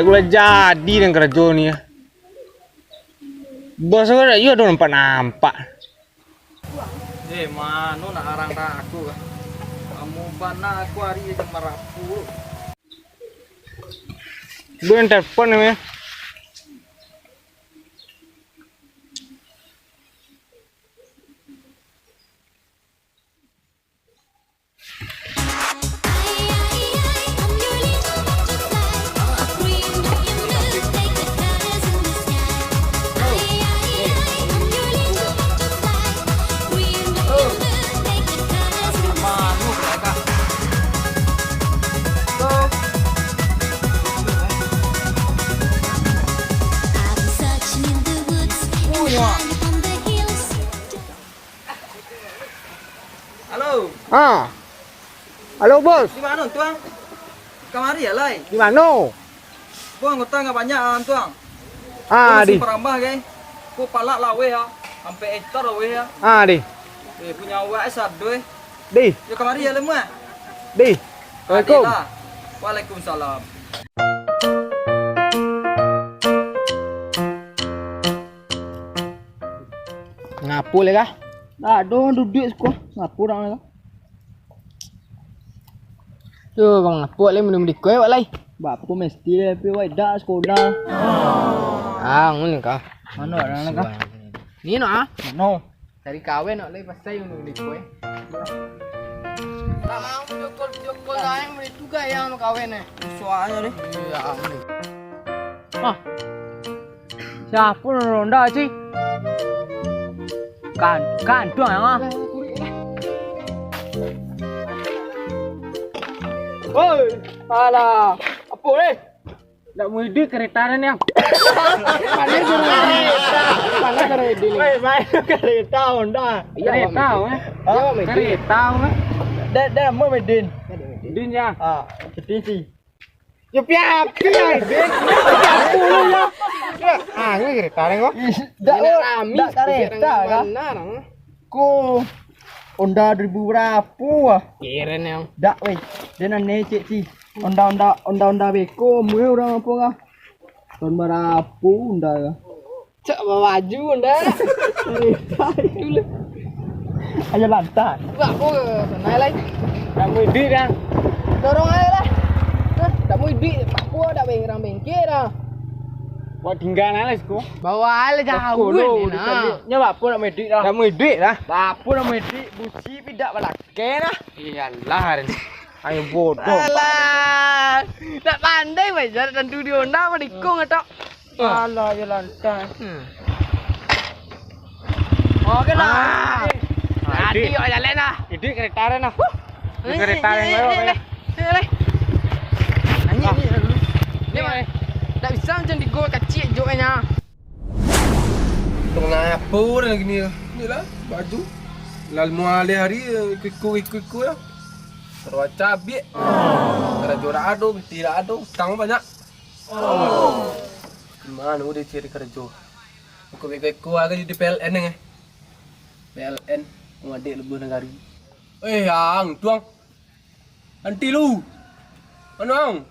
gula jadi dengan kerja ni. Bos aku iya dong nampak. Mano nak arang aku. Kamu bana aku hari ini merapu. Dua telepon ni. Halo. Halo bos. Di mana tuang? Kamari ya lai. Di mana? Buang anggota nggak banyak tuang. Di. Perambah guys. Ku palak lawe ya. Sampai ekor lawe ya. Di. Punya awak satu Di. Yo kamari ya lemah. Di. Assalamualaikum. Waalaikumsalam. Ngapu le kah? Aduh, duduk sekolah. Ngapu dah lah. Tu kau ngapu le minum di kue walai. Bapak mesti le pi wai dah sekolah. Nguni kah? Mana orang kah? Ni no No. Cari kawan nak le pasal minum di kue. Tak mau jokol dah yang itu gak yang kawan ni. Soalnya deh. Ya. Siapa ronda sih? Kan tuang ah. Oi, alah. Apa ni? Nak mudik kereta ni yang. Mana kereta? Mana kereta ni? Main kereta Honda. Kereta kereta Dah mau medin. Din ya. Sedih sih. Yo piapi Din. Piapu lu ya. Ni kereta ni kok. Dah kereta kah? Ku Honda 2000 berapa? Keren yang. Dak weh. Dia nak necek sih. Honda beko mu orang apa kah? Tahun berapa Honda kah? Cak bawa baju Honda. Dulu. Ayo lantai. Buat apa? Naik lagi. Tak mudik dah. Dorong aja lah. Tak mudik. Apa dah orang bengkel dah. Buat tinggal lah seku. Bawa aja jauh ni nah. Nya bapak nak medik dah. Nak medik dah. Bapak nak medik buci tidak balake dah. Iyalah. Ayo bodoh. Alah. Tak pandai bajar dan tu di Honda medikung atau. Alah je lantai. Okey lah. Nanti yo jalan dah. Ini kereta dah. Kereta yang baru. Ni mana? Tak bisa macam digol kecil joknya. Tengah apa dah gini? Ni lah baju. Lalu mualih hari ikut lah. Terus cabai. Ada jorak ado, tidak ado, utang banyak. Gimana udah cari kerja? Aku ikut aja di PLN ni. PLN ngadik lebih negari. Yang tuang. Nanti lu. Mana ang?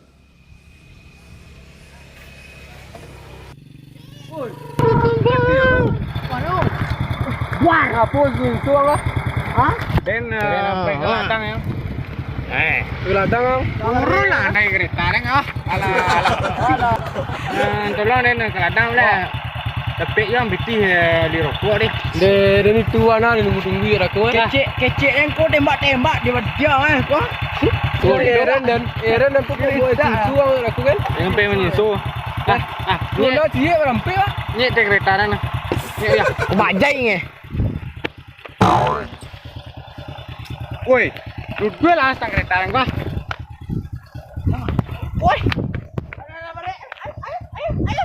Oi. Mana? Wah, apa sih tuang lah? Hah? Dan sampai ke ladang ya. Ke ladang ang. Turun lah naik kereta ni ah. Alah. Tolong dan ke ladang lah. Tapi yang biti di rokok ni. Dia ni tua nah, ni tunggu aku kan. Kecik yang kau tembak dia dia kau. Eren dan tu kau buat susu aku kan. Yang pe menyusu. Ni lah dia rampai lah. Ni dek kereta ni. Ni ya. Bajai ni. Woi, dua lah sang kereta ni kau. Woi. Ayo.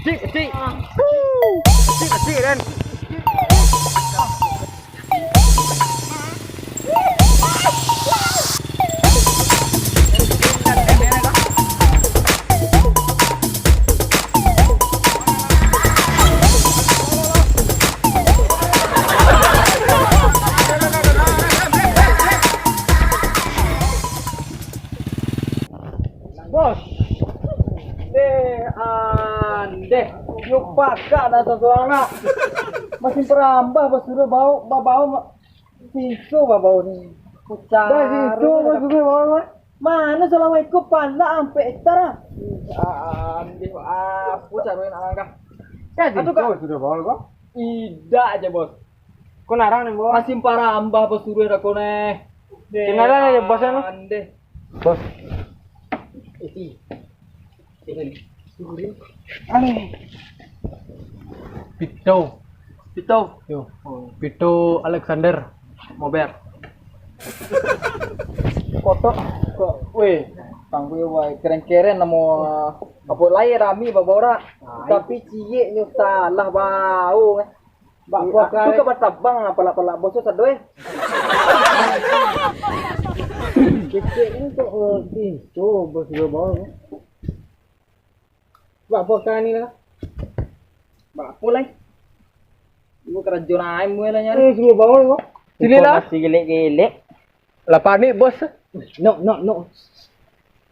Cik. Cik dan. Bos. Deh, yuk pakak dah seseorang nak. Masih perambah bos suruh bau sisu bau ni. Kucar. Dah sisu bos suruh bau. Mana selama ikut pandak sampai ektar. Aku cari nak langkah. Aduh kak. Sudah bau kok? Tidak aja bos. Kau narang nih bos. Masih perambah bos suruh aku nih. Kenapa nih bosnya? Bos. Aneh. Pito. Pito. Yo. Pito Alexander Mober. Kotok kok weh tangguh wae keren-keren namo apa lain rami babora tapi cie nyo salah bau bak aku ke batabang pala boso sadoe kecek ini kok itu bos bau bak pokan ni lah bak pulai ibu kerja naim gue lah nyari suruh bau kok Sini lah. masih gelek-gelek Lah panik bos. No.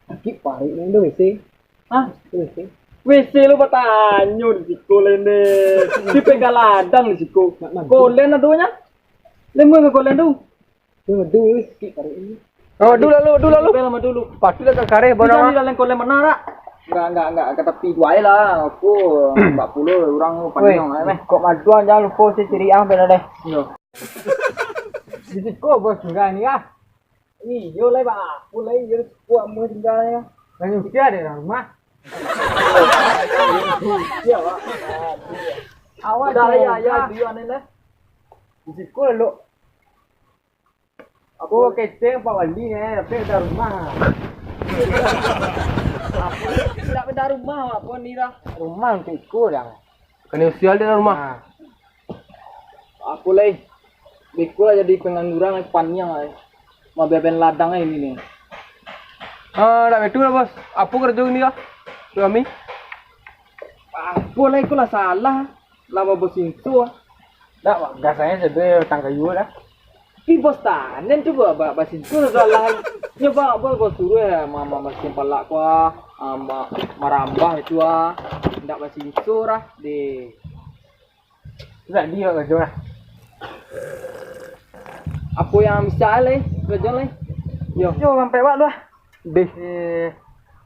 Aki pari nang do WC. Hah? WC. WC lu bertanya di siku lene. Di pegaladang di siku. Kolen adunya. Lemu ke kolen du. Lemu du ki pari ini. Oh, dulu. Lama dulu. Pasti lah kare Bisa bono. di dalam kolen menara. Enggak ke tepi wae lah. Aku 40 orang panjang ae meh. Kok maduan jangan lupa si ciri ah beda deh. Yo. Di siku bos juga ni ah. Ih, yo lai ba, mulai yo kuat mu tinggal ya. Banyak dia ada rumah. Iya, Pak. Awak dah ya dia ni lah. Di situ lu. Aku keceng Pak Wali ni, tapi ada rumah. Tidak ada rumah, apa ni dah. Rumah untuk ikut dah. Kena usia dia rumah. Aku lai. Bikulah jadi pengangguran panjang ai. Mau beben ladang ini nih. Dah betul lah bos. Apa kerja ni lah? Suami. Boleh aku lah salah. Lama bos itu. Dah, gasanya sedih tangga yu dah. Pi bos tanen coba bas itu salah. Nyoba bos suruh ya mama masih palak kuah. Marambah itu ah. Ndak bas itu lah deh. Sudah dia kerja lah. Apa yang bisa le? Kerja le. Yo sampai wak lu ah. Deh.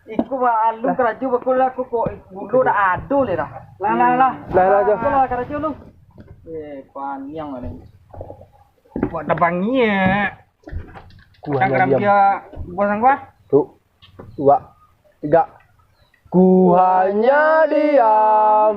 Iku mah alu kerja bakul aku kok bulu dah adu le dah. Lah jo. Kalau kerja lu. Panjang ada. Buat dabangnya. Tanggaram dia bosang gua. 1, 2, 3. Ku hanya diam.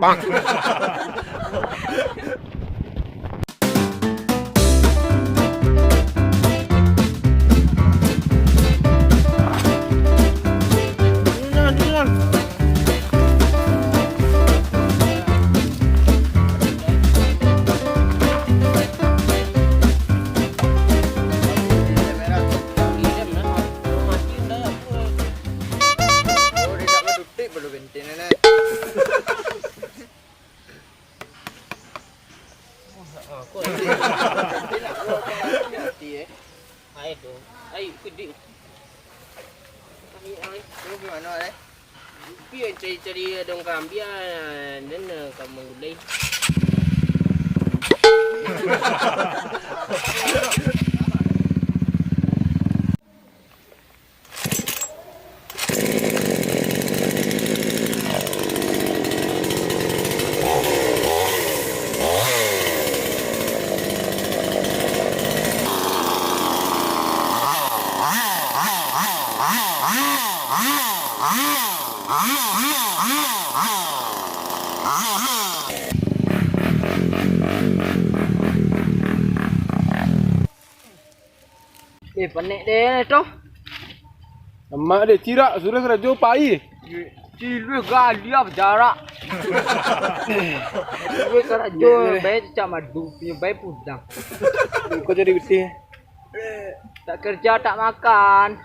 Cari dong kambia dan kamu gulai. Penik deh tu. Mak dia cirak suruh kerja pai. Cilu galia berjarak. Gue kerja baik cak madu, punya baik pudang. Kau jadi bersih. Tak kerja tak makan.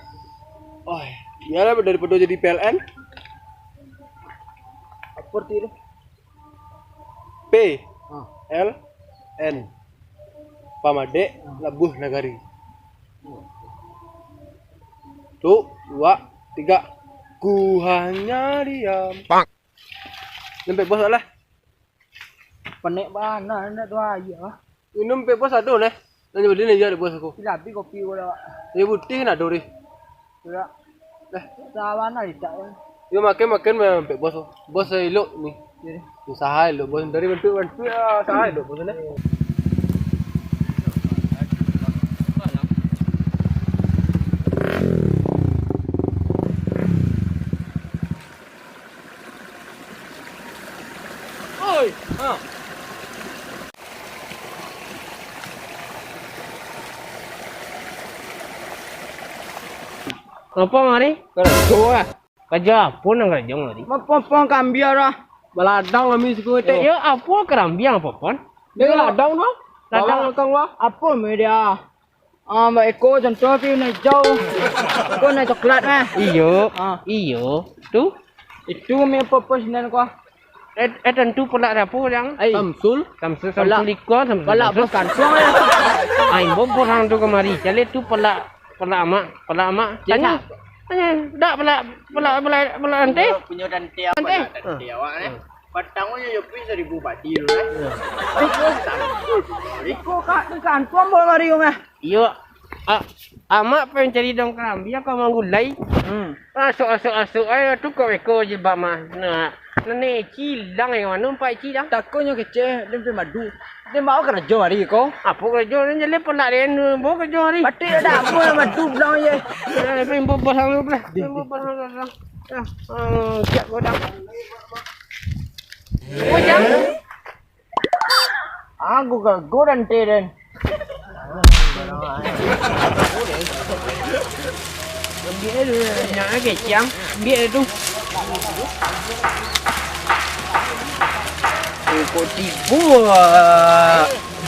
Oh, iyalah daripada jadi PLN. Apa tu? P L N Pamade Labuh Nagari. 1, 2, 3. Ku hanya diam. Bang. Nampak bos lah. Penek bana nak tu aja. Minum pe bos ada leh. Nanti beli ni ada bos aku. Tapi kopi gua dah. Dia putih nak dori. Sudah. Sawana tidak. Yo makan pe bos. Bos elok ni. Usaha elok bos dari bantu ya usaha elok bos ni. Oi, ha. Apa mari? Kerja lah. Kerja apa nang kerja mari? Apa kambia dah. Baladang kami suku itu. Ya apa kerambiang apa pon? Dia ladang tu. Ladang kang wah. Apa media? Mbak Eko contoh tu naik jauh. Kau naik coklat mah. Iyo. Ah. Iyo. Tu? Itu me apa senan kau? Tentu pelak dapur yang Samsul. Samsul Pelak. liko samsul. Balak bos kantong ya. Ai bobo hang tu kemari. Jadi tu pelak amak. Tanya. Dak pelak ante. Punya dante apa dante awak ni? Patangnya yo pi 1000 bati lu eh. Iko kantong boleh mari yo mah. Iyo. Amak pengen cari dong kerambiang kau manggulai. Asuk ai tu kau eko je bak mah. Nah. Nene cilang yang mana empat cilang? Takutnya kecil, dia madu. Dia mau kerja hari kau. Apa kerja ni jadi pelak dia bawa kerja hari. Pati ada apa madu bilang je. Pembo pasang lu belah. Pembo pasang lu. Siap godang. Godang. Aku go dan teren. Biar nak kecang. Biar tu. Kau tipu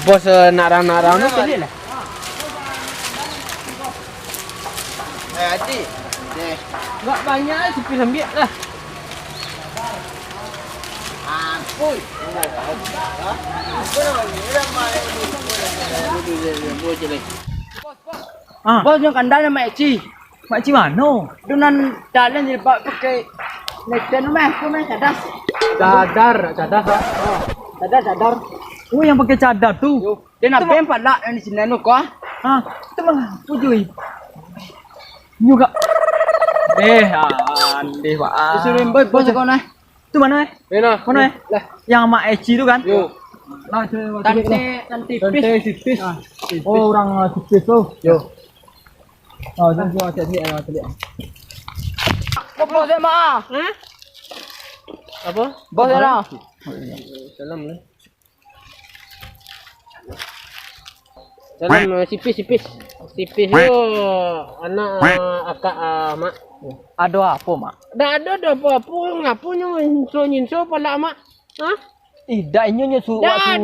bos narang-narang tu kali lah. Hati. Enggak banyak sipis ambil lah. Ampun. Bos yang kandang Mak Cik. Mak Cik mana? Dengan dalam dia pakai neten mah, kau mah cadar. Cadar. Cadar. Oh yang pakai cadar tu. Dia nak bem palak yang di sini nu kau. Ha, tu mah pujui. Juga. Ande pak. Disuruh bos kau nah. Tu mana? Mana? Mana? Lah, yang Mak Eci tu kan? Yo. Nah, tante tipis. Oh, orang tipis tu. Yo. Oh, jangan cari cari. Bos saya mak. Apa? Bos saya. Salam lah. Salam sipis. Sipis tu anak akak mak. Ada apa mak? Dah ada apa-apa ngapunya nyinso pala mak. Ha? Dah ini suruh Dah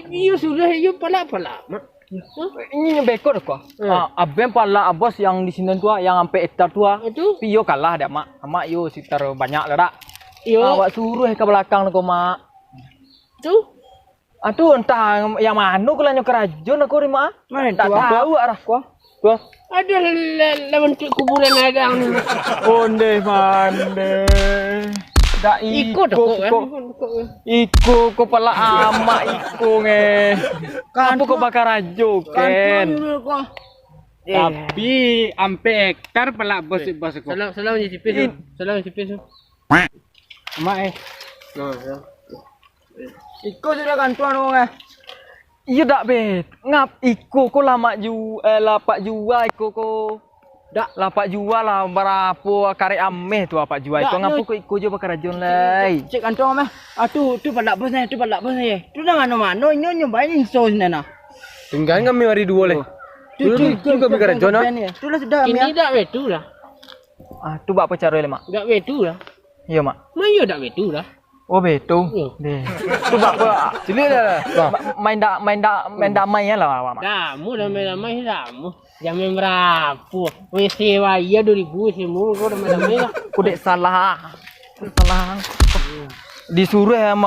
you sudah you pala mak. Ini bekor kau. Abang pala bos yang di sini tua, yang sampai etar tua. Itu? Pio kalah dah mak. Mak yo sekitar banyak lah dak. Yo. Awak suruh ke belakang kau mak. Tu? Aduh entah yang mana kau lanjut kerajaan aku mak. Mana tak tahu arah kau. Kau. Ada lawan kuburan ada ni. Onde mande. Dak Ikut Iko ko pala ama iko nge. Kamu ko bakar rajo ken. Tapi ampe hektar pala bos ko. Salam je sipis. Salam sipis. Mak Iko sudah kantuan nge. Iya dak bet. Ngap iko ko lama lapak jua iko ko. Dak lapak jua lah berapa kare ameh tu apa jua iko ngapu ko iko je bakar rajon lai. Cek kantuan mah. Atuh tu palak bos ni, tu palak bos ni. Tu dah mana ini nyobain inso ni nah. Tinggal kami hari dua leh. Tu kami kerja nah. Tu lah sudah Ini dak wetu lah. Tu bak apa cara le mak? Dak wetu lah. Iya mak. Mayo dak wetu lah. Oh betul. Deh. Tu bak apa? Cili dah. Main damai ya lah mak. Damu damai damu. Jam berapa? Weh sewa iya 2000 semua kau damai lah. Kudek salah. Disuruh ya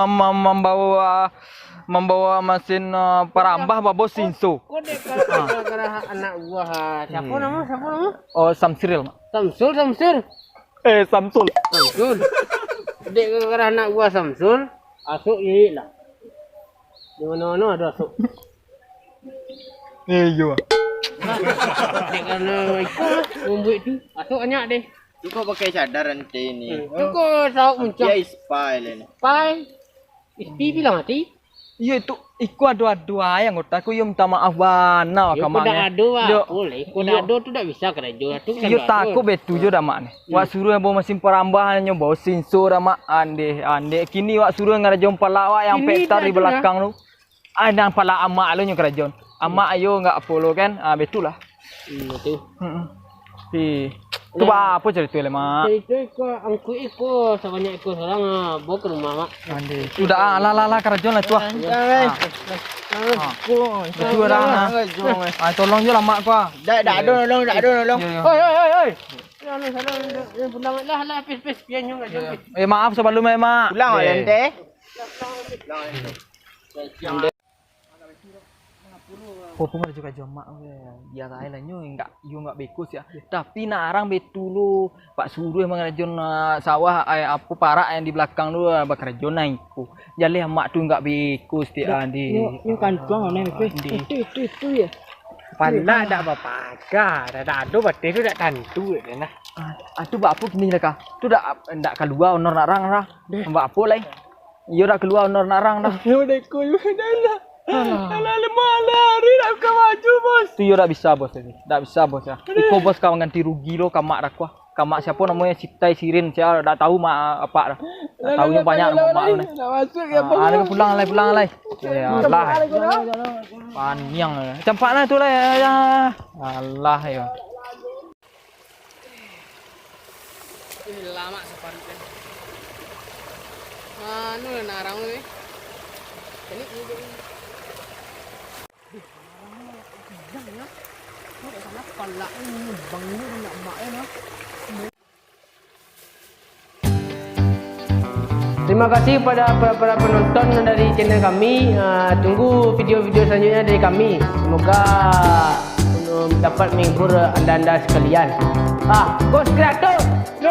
membawa mesin perambah babos sinso. Kau dek kalau anak buah siapa nama? Oh Samsiril mak. Samsul. Samsul. Samsul. Dek gara-gara anak gua Samsul, asuk ye lah. Di mana-mana ada asuk. Iya. Dek karena ikut lah, membuat tu. Asuk banyak deh. Kau pakai cadar nanti ni. Tu kau sauk muncak. Dia spy lah ni. Pai. Isti bilang mati. Iya itu iku adu-adu ayang kota aku yo minta maaf bana Yo kamane. dah ado ah. Boleh. Kau dah ado tu dah bisa kerja tu. Yo takut betu jo dah mak ni. Wak suruh bawa mesin perambah nyo bawa sensor dah mak ande kini wak suruh ngarajon pala wak yang Kini pektar dah di tu belakang tu. Ada pala amak lu nyo kerajon. Amak ayo enggak follow kan. Betul lah. Betul. Tu apa cerita le mak? Itu ikut angku ikut sebanyak ikut seorang bawa ke rumah mak. Ande. Sudah lah kerajon lah tu ah. Betul dah. Tolong je lah mak ku ah. Dah nolong. Oi. Jangan salah pulang lah pis pian juga jangan. Maaf sebelum mak. Pulang lah nanti. Popo mah juga jomak dia kaya lah nyo enggak bekus ya. Tapi narang betul lu Pak Suruh emang rajon sawah apa parak yang di belakang lu bakar rajon naiku. Jale mak tu enggak bekus ti andi. Yo kan tuang ne itu ya. Pala dak bapaga, dak ado bate tu dak tantu nah. Atu bak apa kini lah ka? Tu dak keluar honor narang dah. Bak apa lai? Yo dak keluar honor narang dah. Yo deko yo dah lah. Alah hari nak kau maju bos. Tu yo dak bisa bos ni. Dak bisa bos ya. Iko bos kau ganti rugi lo kamak dak kuah. Kamak siapa namanya Sitai Sirin saya dak tahu mak apa dah. Dak tahu yang banyak mak ni. Nak masuk ya bang. Ada pulang lai. Ya Allah. Paniang. Campaklah tu lah ya. Allah ya. Ini lama separuh kan. Mana narang ni? Ini. Terima kasih pada para penonton dari channel kami. Tunggu video-video selanjutnya dari kami. Semoga dapat menghibur anda sekalian. Bos Kreator. Go!